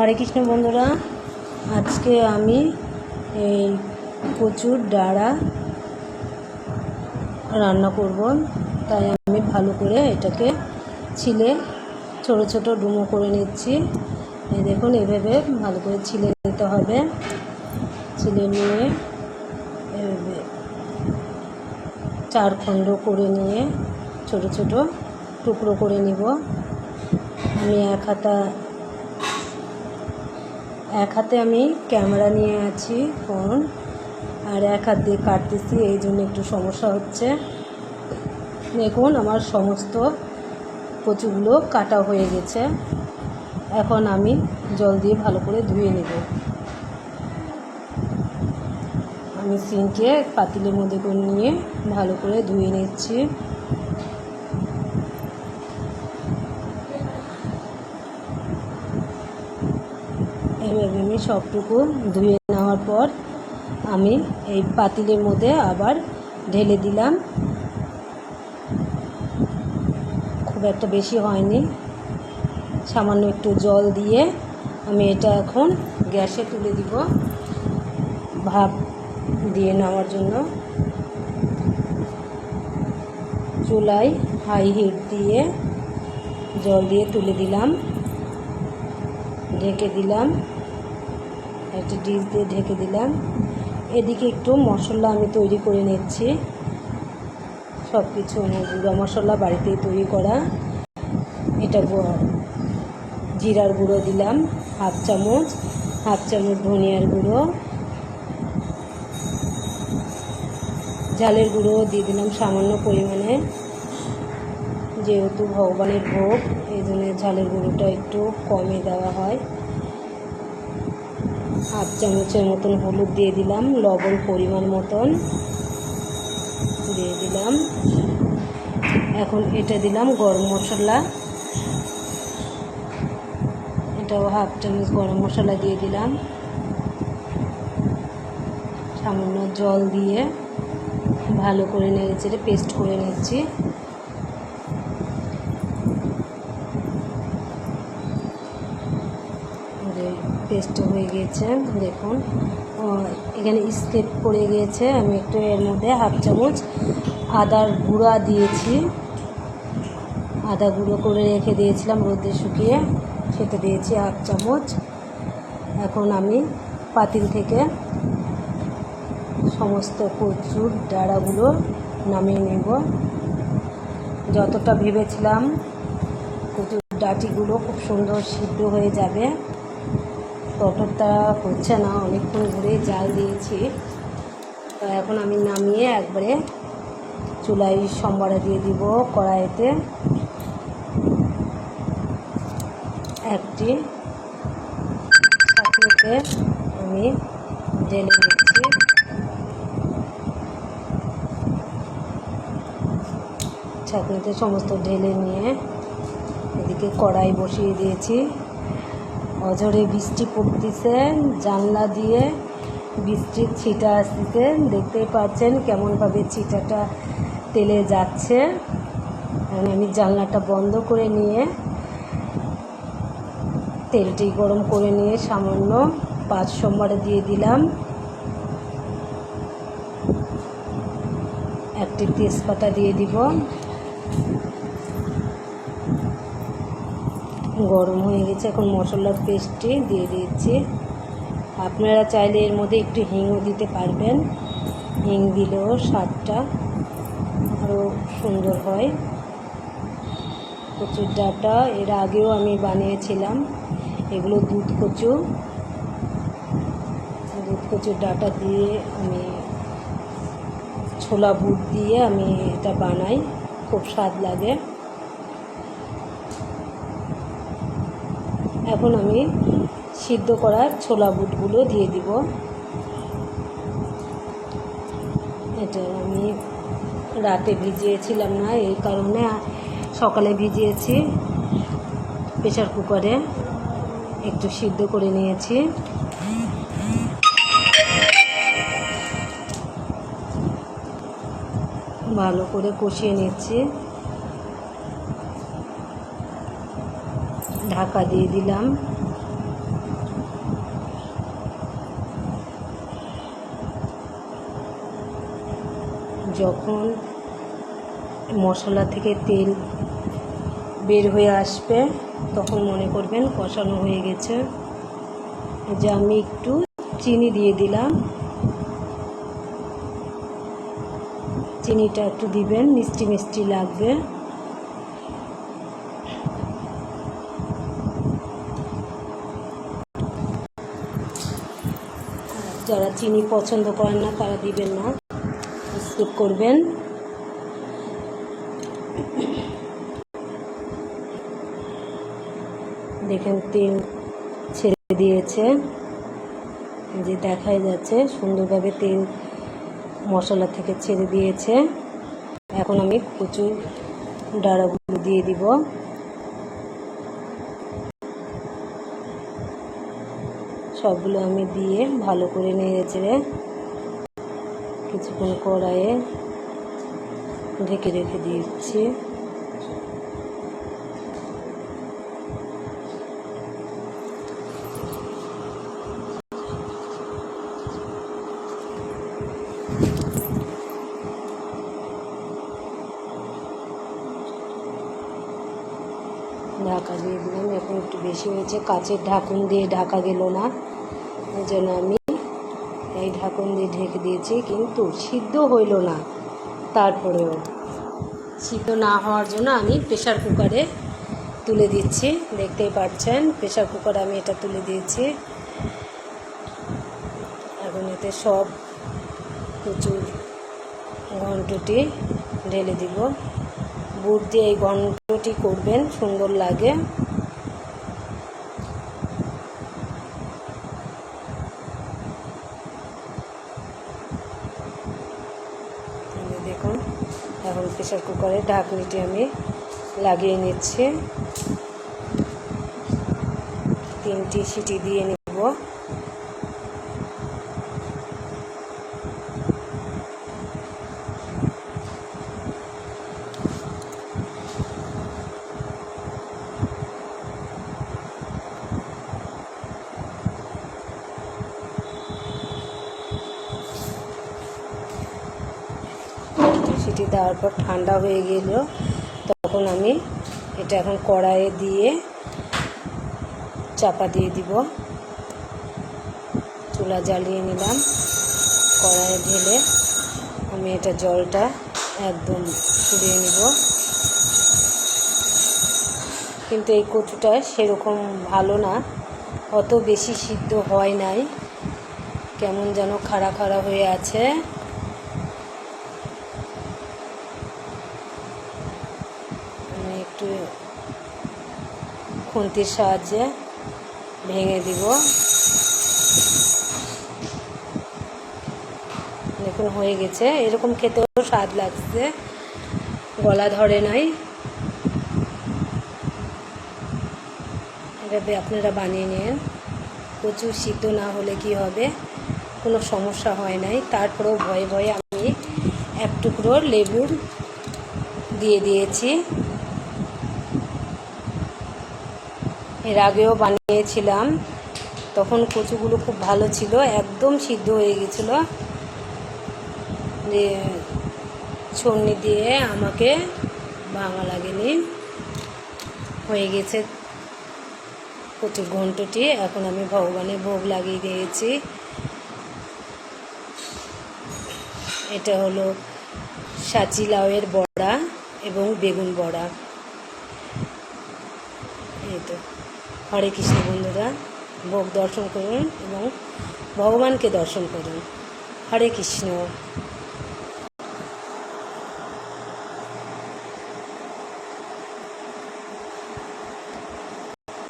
হরে কৃষ্ণ বন্ধুরা, আজকে আমি এই কচুর ডাঁড়া রান্না করব। তাই আমি ভালো করে এটাকে ছিলে ছোট ছোট ডুমো করে নিচ্ছি। এই দেখুন, এভাবে ভালো করে ছিলে নিতে হবে। ছিলে নিয়ে এভাবে 4 খণ্ড করে নিয়ে ছোট ছোট টুকরো করে নিব। আমি এক হাতে আমি ক্যামেরা নিয়ে আছি, ফোন, আর এক হাত দিয়ে কাটতেছি, এই জন্য একটু সমস্যা হচ্ছে। দেখুন, আমার সমস্ত কচুগুলো কাটা হয়ে গেছে। এখন আমি জল দিয়ে ভালো করে ধুয়ে নেব। আমি সিঙ্কে পাতিলের মধ্যে করে নিয়ে ভালো করে ধুয়ে নিচ্ছি। এইভাবে আমি সবটুকু ধুয়ে নেওয়ার পর আমি এই পাতিলের মধ্যে আবার ঢেলে দিলাম। খুব একটা বেশি হয়নি, সামান্য একটু জল দিয়ে আমি এটা এখন গ্যাসে তুলে দিব ভাপ দিয়ে নেওয়ার জন্য। চুলায় হাই হিট দিয়ে জল দিয়ে তুলে দিলাম, ঢেকে দিলাম, একটা ডিশ দিয়ে ঢেকে দিলাম। এদিকে একটু মশলা আমি তৈরি করে নিচ্ছি। সব কিছু গুঁড়া মশলা বাড়িতেই তৈরি করা। এটা জিরার গুঁড়ো দিলাম হাফ চামচ ধনিয়ার গুঁড়ো, ঝালের গুঁড়ো দিয়ে দিলাম সামান্য পরিমাণে, যেহেতু ভগবানের ভোগ এই জন্য ঝালের গুঁড়োটা একটু কমে দেওয়া হয়। হাফ চামচের মতন হলুদ দিয়ে দিলাম, লবণ পরিমাণ মতন দিয়ে দিলাম। এখন এটা দিলাম গরম মশলা, এটাও হাফ চামচ গরম মশলা দিয়ে দিলাম। সামান্য জল দিয়ে ভালো করে নেড়েচেড়ে পেস্ট করে নিচ্ছি। পেস্ট হয়ে গিয়েছে, দেখুন এখানে স্টেপ পড়ে গিয়েছে। আমি একটু এর মধ্যে হাফ চামচ আদার গুঁড়া দিয়েছি। আদা গুঁড়ো করে রেখে দিয়েছিলাম রোদে শুকিয়ে, সেটা দিয়েছি হাফ চামচ। এখন আমি পাতিল থেকে সমস্ত কচুর ডাঁড়াগুলো নামিয়ে নেব। যতটা ভেবেছিলাম কচুর ডাঁটিগুলো খুব সুন্দর সিদ্ধ হয়ে যাবে, ততটা হচ্ছে না। অনেকক্ষণ ধরে জাল দিয়েছি। তো এখন আমি নামিয়ে একবারে চুলায় সম্বারা দিয়ে দিব। কড়াইতে একটি ছাঁকনিতে আমি ঢেলে নিচ্ছি। ছাঁকনিতে সমস্ত ঢেলে নিয়ে এদিকে কড়াই বসিয়ে দিয়েছি। অঝরে বৃষ্টি পড়তেছে, জানলা দিয়ে বৃষ্টির ছিটা আসতেছে, দেখতেই পাচ্ছেন কেমনভাবে ছিটাটা তেলে যাচ্ছে। আমি জানলাটা বন্ধ করে নিয়ে তেলটি গরম করে নিয়ে সামান্য 5 সোমবারে দিয়ে দিলাম। একটি তেজপাতা দিয়ে দিব। গরম হয়ে গেছে, এখন মশলার পেস্টটি দিয়ে দিচ্ছি। আপনারা চাইলে এর মধ্যে একটু হিংও দিতে পারবেন। হিং দিলেও স্বাদটা আরও সুন্দর হয়। কচুর ডাঁটা এর আগেও আমি বানিয়েছিলাম। এগুলো দুধ কচুর ডাঁটা দিয়ে আমি ছোলা বুট দিয়ে আমি এটা বানাই, খুব স্বাদ লাগে। এখন আমি সিদ্ধ করা ছোলা বুটগুলো দিয়ে দিব। এটা আমি রাতে ভিজিয়েছিলাম না, এই কারণে সকালে ভিজিয়েছি। প্রেসার কুকারে একটু সিদ্ধ করে নিয়েছি। ভালো করে কষিয়ে নিচ্ছি। ঢাকা দিয়ে দিলাম। যখন মশলা থেকে তেল বের হয়ে আসবে তখন মনে করবেন কষানো হয়ে গেছে। যে আমি একটু চিনি দিয়ে দিলাম, চিনিটা একটু দিবেন, মিষ্টি মিষ্টি লাগবে। যারা চিনি পছন্দ করেন না তারা দিবেন না, স্কিপ করবেন। দেখেন তেল ছেড়ে দিয়েছে, যে দেখাই যাচ্ছে সুন্দরভাবে তেল মশলা থেকে ছেড়ে দিয়েছে। এখন আমি কচুর ডাঁড়াগুলো দিয়ে দিব। সবগুলো আমি দিয়ে ভালো করে নেড়ে চেড়ে কিছুক্ষণ কড়াইয়ে ঢেকে রেখে দিচ্ছি। ঢাকা দিয়ে দিলাম, এখন একটু বেশি হয়েছে, কাচের ঢাকুন দিয়ে ঢাকা গেল না, ওই জন্য আমি এই ঢাকুন দিয়ে ঢেকে দিয়েছি, কিন্তু সিদ্ধ হইল না। তারপরেও সিদ্ধ না হওয়ার জন্য আমি প্রেশার কুকারে তুলে দিচ্ছি। দেখতেই পাচ্ছেন প্রেশার কুকারে আমি এটা তুলে দিয়েছি। এখন এতে সব কচুর ঘন্টটি ঢেলে দিব। বুট দিয়ে এই ঘন্টটি করবেন, সুন্দর লাগে। দেখুন এখন প্রেশার কুকারের ঢাকনিটি আমি লাগিয়ে নিচ্ছি। 3টি সিটি দিয়ে নেব। সিটি দেওয়ার পর ঠান্ডা হয়ে গেল, তখন আমি এটা এখন কড়াইয়ে দিয়ে চাপা দিয়ে দিব। চুলা জ্বালিয়ে নিলাম, কড়াইয়ে ঢেলে আমি এটা জলটা একদম ফুরিয়ে নিব। কিন্তু এই কচুটা সেরকম ভালো না, অত বেশি সিদ্ধ হয় নাই, কেমন যেন খাড়া খাড়া হয়ে আছে। আমি একটু খুন্তির সাহায্যে ভেঙে দিব। দেখুন হয়ে গেছে, এরকম খেতেও স্বাদ লাগছে, গলা ধরে নাই। এভাবে আপনারা বানিয়ে নিন। কচু সিদ্ধ না হলে কি হবে, কোনো সমস্যা হয় নাই। তারপরেও ভয়ে ভয়ে আমি এক টুকরো লেবুর দিয়ে দিয়েছি। এর আগেও বানিয়েছিলাম, তখন কচুগুলো খুব ভালো ছিল, একদম সিদ্ধ হয়ে গেছিলো। যে ছন্নি দিয়ে আমাকে ভাঙা লাগেনি, হয়ে গেছে কচুর ঘন্টটি। এখন আমি ভগবানের ভোগ লাগিয়ে দিয়েছি। এটা হলো সাচি লাউয়ের বড়া এবং বেগুন বড়া। এই তো, হরে কৃষ্ণ বন্ধুরা, ভোগ দর্শন করুন এবং ভগবানকে দর্শন করুন। হরে কৃষ্ণ।